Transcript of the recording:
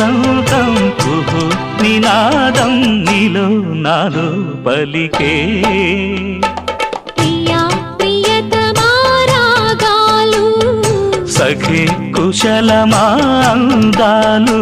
వసంతం కుహు నినాదం నీలో నాలో పలికే ప్రియా ప్రియతమా రాగాలు సఖి కుశలమా అందాలు